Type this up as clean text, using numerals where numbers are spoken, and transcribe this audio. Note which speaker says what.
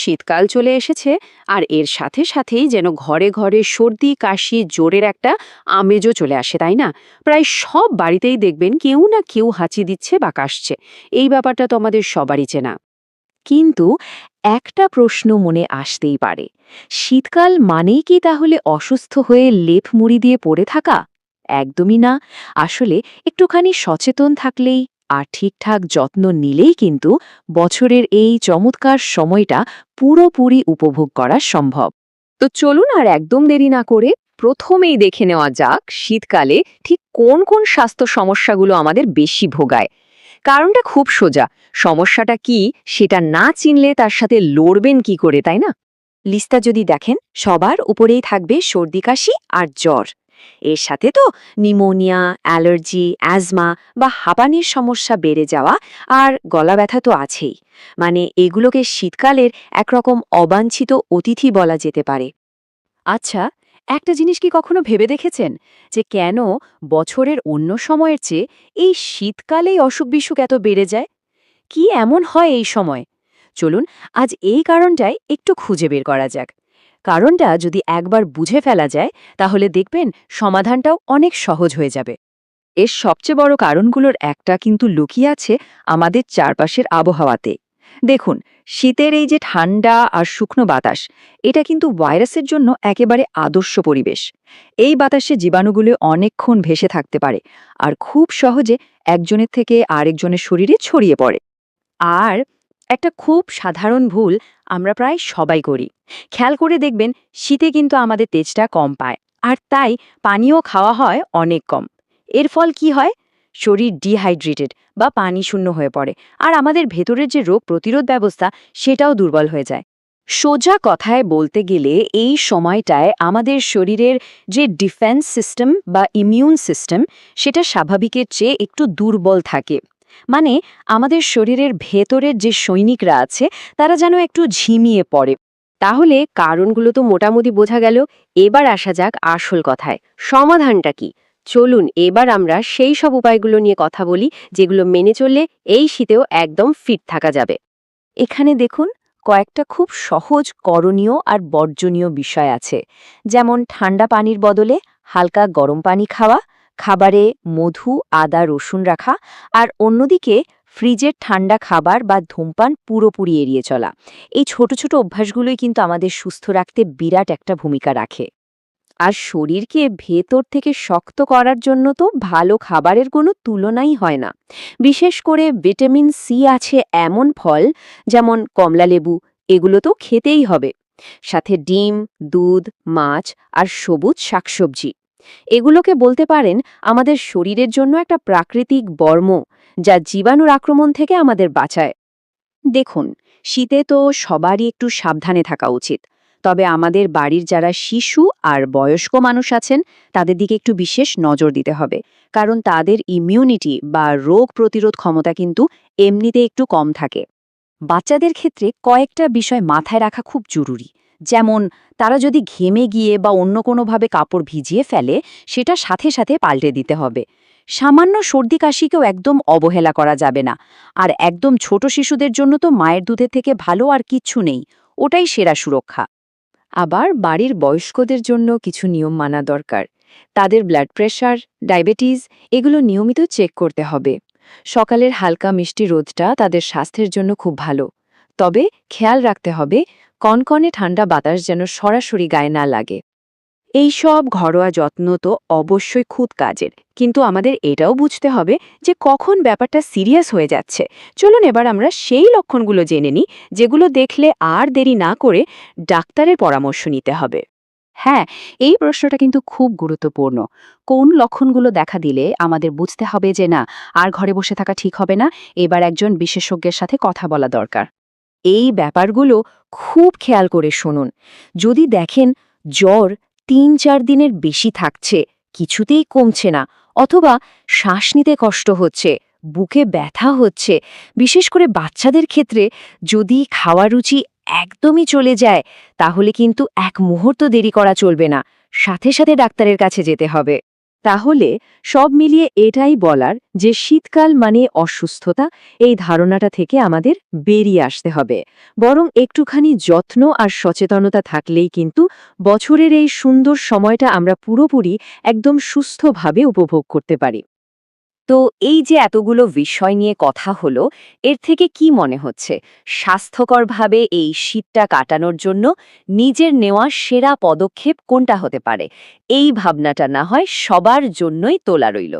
Speaker 1: শীতকাল চলে এসেছে, আর এর সাথে সাথেই যেন ঘরে ঘরে সর্দি কাশি জ্বরের একটা আমেজও চলে আসে, তাই না? প্রায় সব বাড়িতেই দেখবেন কেউ না কেউ হাঁচি দিচ্ছে বা কাশছে। এই ব্যাপারটা তো আমাদের সবারই চেনা।
Speaker 2: কিন্তু একটা প্রশ্ন মনে আসতেই পারে, শীতকাল মানেই কি তাহলে অসুস্থ হয়ে লেপ মুড়ি দিয়ে পড়ে থাকা? একদমই না। আসলে একটুখানি সচেতন থাকলেই আর ঠিকঠাক যত্ন নিলেই কিন্তু বছরের এই চমৎকার সময়টা পুরোপুরি উপভোগ করা সম্ভব। তো চলুন আর একদম দেরি না করে প্রথমেই দেখে নেওয়া যাক শীতকালে ঠিক কোন কোন স্বাস্থ্য সমস্যাগুলো আমাদের বেশি ভোগায়। কারণটা খুব সোজা, সমস্যাটা কি সেটা না চিনলে তার সাথে লড়বেন কি করে, তাই না? লিস্টটা যদি দেখেন, সবার উপরেই থাকবে সর্দি কাশি আর জ্বর। এর সাথে তো নিউমোনিয়া, অ্যালার্জি, অ্যাজমা বা হাঁপানির সমস্যা বেড়ে যাওয়া আর গলা ব্যথা তো আছেই। মানে এগুলোকে শীতকালের একরকম অবাঞ্ছিত অতিথি বলা যেতে পারে।
Speaker 1: আচ্ছা, একটা জিনিস কি কখনো ভেবে দেখেছেন যে কেন বছরের অন্য সময়ের চেয়ে এই শীতকালেই অসুখ বিসুখ এত বেড়ে যায়? কি এমন হয় এই সময়? চলুন আজ এই কারণটাই একটু খুঁজে বের করা যাক। কারণটা যদি একবার বুঝে ফেলা যায়, তাহলে দেখবেন সমাধানটাও অনেক সহজ হয়ে যাবে।
Speaker 2: এর সবচেয়ে বড় কারণগুলোর একটা কিন্তু লুকিয়ে আছে আমাদের চারপাশের আবহাওয়াতে। দেখুন, শীতের এই যে ঠান্ডা আর শুকনো বাতাস, এটা কিন্তু ভাইরাসের জন্য একেবারে আদর্শ পরিবেশ। এই বাতাসে জীবাণুগুলো অনেকক্ষণ ভেসে থাকতে পারে আর খুব সহজে একজনের থেকে আরেকজনের শরীরে ছড়িয়ে পড়ে।
Speaker 1: আর একটা খুব সাধারণ ভুল আমরা প্রায় সবাই করি। খেয়াল করে দেখবেন শীতে কিন্তু আমাদের তেজটা কম পায়, আর তাই পানিও খাওয়া হয় অনেক কম। এর ফল কি হয়? শরীর ডিহাইড্রেটেড বা পানি শূন্য হয়ে পড়ে, আর আমাদের ভেতরের যে রোগ প্রতিরোধ ব্যবস্থা সেটাও দুর্বল হয়ে যায়। সোজা কথায় বলতে গেলে এই সময়টায় আমাদের শরীরের যে ডিফেন্স সিস্টেম বা ইমিউন সিস্টেম, সেটা স্বাভাবিকের চেয়ে একটু দুর্বল থাকে। মানে আমাদের শরীরের ভেতরের যে সৈনিকরা আছে তারা যেন একটু ঝিমিয়ে পড়ে। তাহলে কারণগুলো তো মোটামুটি বোঝা গেল। এবার আসা যাক আসল কথায়, সমাধানটা কি? চলুন এবার আমরা সেই সব উপায়গুলো নিয়ে কথা বলি যেগুলো মেনে চললে এই শীতেও একদম ফিট থাকা যাবে।
Speaker 2: এখানে দেখুন, কয়েকটা খুব সহজ করণীয় আর বর্জনীয় বিষয় আছে। যেমন ঠান্ডা পানির বদলে হালকা গরম পানি খাওয়া, খাবারে মধু, আদা, রসুন রাখা, আর অন্যদিকে ফ্রিজের ঠান্ডা খাবার বা ধূমপান পুরোপুরি এড়িয়ে চলা। এই ছোট ছোট অভ্যাসগুলোই কিন্তু আমাদের সুস্থ রাখতে বিরাট একটা ভূমিকা রাখে। আর শরীরকে ভেতর থেকে শক্ত করার জন্য তো ভালো খাবারের কোনো তুলনাই হয় না। বিশেষ করে ভিটামিন সি আছে এমন ফল, যেমন কমলালেবু, এগুলো তো খেতেই হবে। সাথে ডিম, দুধ, মাছ আর সবুজ শাকসবজি, এগুলোকে বলতে পারেন আমাদের শরীরের জন্য একটা প্রাকৃতিক বর্ম, যা জীবাণুর আক্রমণ থেকে আমাদের বাঁচায়। দেখুন, শীতে তো সবারই একটু সাবধানে থাকা উচিত। তবে আমাদের বাড়ির যারা শিশু আর বয়স্ক মানুষ আছেন, তাদের দিকে একটু বিশেষ নজর দিতে হবে। কারণ তাদের ইমিউনিটি বা রোগ প্রতিরোধ ক্ষমতা কিন্তু এমনিতে একটু কম থাকে। বাচ্চাদের ক্ষেত্রে কয়েকটা বিষয় মাথায় রাখা খুব জরুরি। যেমন, তারা যদি ঘেমে গিয়ে বা অন্য কোনোভাবে কাপড় ভিজিয়ে ফেলে, সেটা সাথে সাথে পাল্টে দিতে হবে। সামান্য সর্দি কাশিকেও একদম অবহেলা করা যাবে না। আর একদম ছোট শিশুদের জন্য তো মায়ের দুধের থেকে ভালো আর কিচ্ছু নেই, ওটাই সেরা সুরক্ষা। আবার বাড়ির বয়স্কদের জন্য কিছু নিয়ম মানা দরকার। তাদের ব্লাড প্রেশার, ডায়াবেটিস, এগুলো নিয়মিত চেক করতে হবে। সকালের হালকা মিষ্টি রোদটা তাদের স্বাস্থ্যের জন্য খুব ভালো। তবে খেয়াল রাখতে হবে কনকনে ঠান্ডা বাতাস যেন সরাসরি গায়ে না লাগে।
Speaker 1: এই সব ঘরোয়া যত্ন তো অবশ্যই খুব কাজের, কিন্তু আমাদের এটাও বুঝতে হবে যে কখন ব্যাপারটা সিরিয়াস হয়ে যাচ্ছে। চলুন এবার আমরা সেই লক্ষণগুলো জেনে নিই যেগুলো দেখলে আর দেরি না করে ডাক্তারের পরামর্শ নিতে হবে। হ্যাঁ, এই প্রশ্নটা কিন্তু খুব গুরুত্বপূর্ণ। কোন লক্ষণগুলো দেখা দিলে আমাদের বুঝতে হবে যে না, আর ঘরে বসে থাকা ঠিক হবে না, এবার একজন বিশেষজ্ঞের সাথে কথা বলা দরকার।
Speaker 2: এই ব্যাপারগুলো খুব খেয়াল করে শুনুন। যদি দেখেন জ্বর ৩-৪ দিনের বেশি থাকছে, কিছুতেই কমছে না, অথবা শ্বাস নিতে কষ্ট হচ্ছে, বুকে ব্যথা হচ্ছে, বিশেষ করে বাচ্চাদের ক্ষেত্রে যদি খাওয়ার রুচি একদমই চলে যায়, তাহলে কিন্তু এক মুহূর্ত দেরি করা চলবে না, সাথে সাথে ডাক্তারের কাছে যেতে হবে।
Speaker 1: তাহলে সব মিলিয়ে এটাই বলার যে শীতকাল মানে অসুস্থতা, এই ধারণাটা থেকে আমাদের বেরিয়ে আসতে হবে। বরং একটুখানি যত্ন আর সচেতনতা থাকলেই কিন্তু বছরের এই সুন্দর সময়টা আমরা পুরোপুরি একদম সুস্থভাবে উপভোগ করতে পারি।
Speaker 2: তো এই যে এতগুলো বিষয় নিয়ে কথা হলো, এর থেকে কি মনে হচ্ছে স্বাস্থ্যকরভাবে এই শীতটা কাটানোর জন্য নিজের নেওয়া সেরা পদক্ষেপ কোনটা হতে পারে? এই ভাবনাটা না হয় সবার জন্যই তোলা রইল।